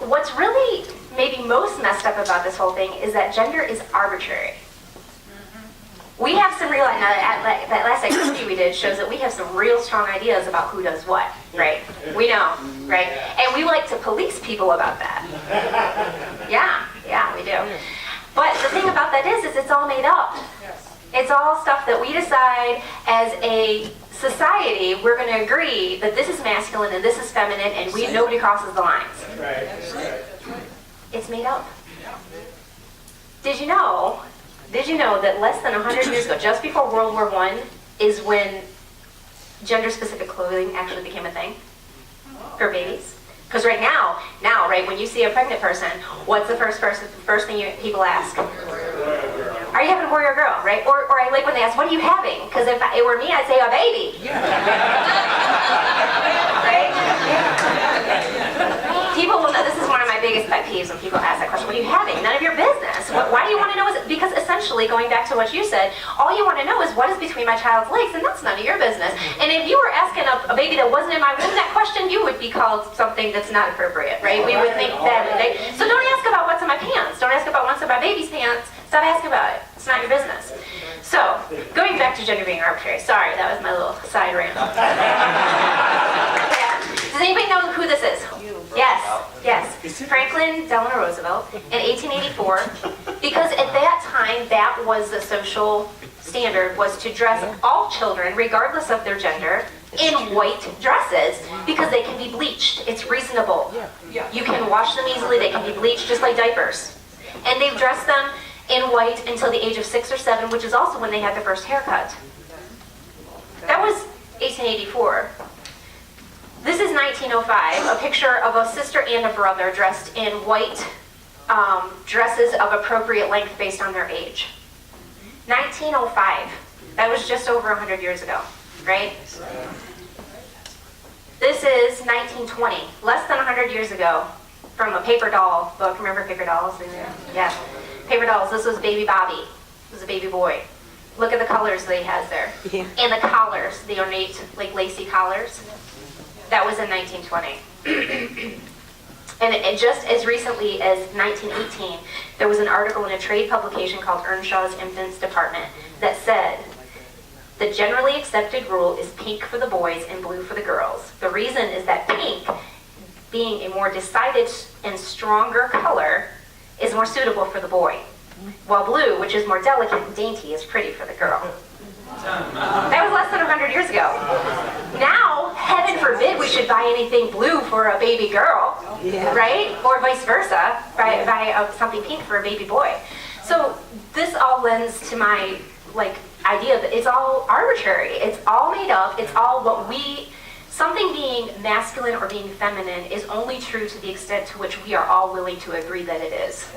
what's really maybe most messed up about this whole thing is that gender is arbitrary. We have some real, that last activity we did shows that we have some real strong ideas about who does what, right? We know, right? And we like to police people about that. Yeah, we do. But the thing about that is it's all made up. It's all stuff that we decide as a society, we're going to agree that this is masculine and this is feminine, and nobody crosses the lines. It's made up. Did you know that less than 100 years ago, just before World War I, is when gender-specific clothing actually became a thing for babies? Because right now, right, when you see a pregnant person, what's the first thing people ask? Are you having a boy or a girl, right? Or I like when they ask, what are you having? Because if it were me, I'd say a baby. Right? People will know, this is one of my biggest pet peeves when people ask that question, what are you having? None of your business. Why do you want to know? Because essentially, going back to what you said, all you want to know is what is between my child's legs, and that's none of your business. And if you were asking a baby that wasn't in my womb that question, you would be called something that's not appropriate, right? We would think that. So don't ask about what's in my pants. Don't ask about what's in my baby's pants. Stop asking about it. It's not your business. So, going back to gender being arbitrary. Sorry, that was my little side rant. Yeah. Does anybody know who this is? Yes. Franklin Delano Roosevelt in 1884, because at that time, that was the social standard, was to dress all children, regardless of their gender, in white dresses, because they can be bleached. It's reasonable. You can wash them easily, they can be bleached, just like diapers. And they've dressed them in white until the age of 6 or 7, which is also when they had their first haircut. That was 1884. This is 1905, a picture of a sister and a brother dressed in white dresses of appropriate length based on their age. 1905. That was just over 100 years ago, right? This is 1920, less than 100 years ago, from a paper doll book. Remember paper dolls? Yeah. Paper dolls. This was baby Bobby. This was a baby boy. Look at the colors that he has there. Yeah. And the collars, the ornate, like lacy collars. That was in 1920. And just as recently as 1918, there was an article in a trade publication called Earnshaw's Infants Department that said, the generally accepted rule is pink for the boys and blue for the girls. The reason is that pink, being a more decided and stronger color, is more suitable for the boy, while blue, which is more delicate and dainty, is pretty for the girl. That was less than 100 years ago. Now, heaven forbid we should buy anything blue for a baby girl, right? Or vice versa, buy something pink for a baby boy. So this all lends to my idea that it's all arbitrary. It's all made up. It's all something being masculine or being feminine is only true to the extent to which we are all willing to agree that it is.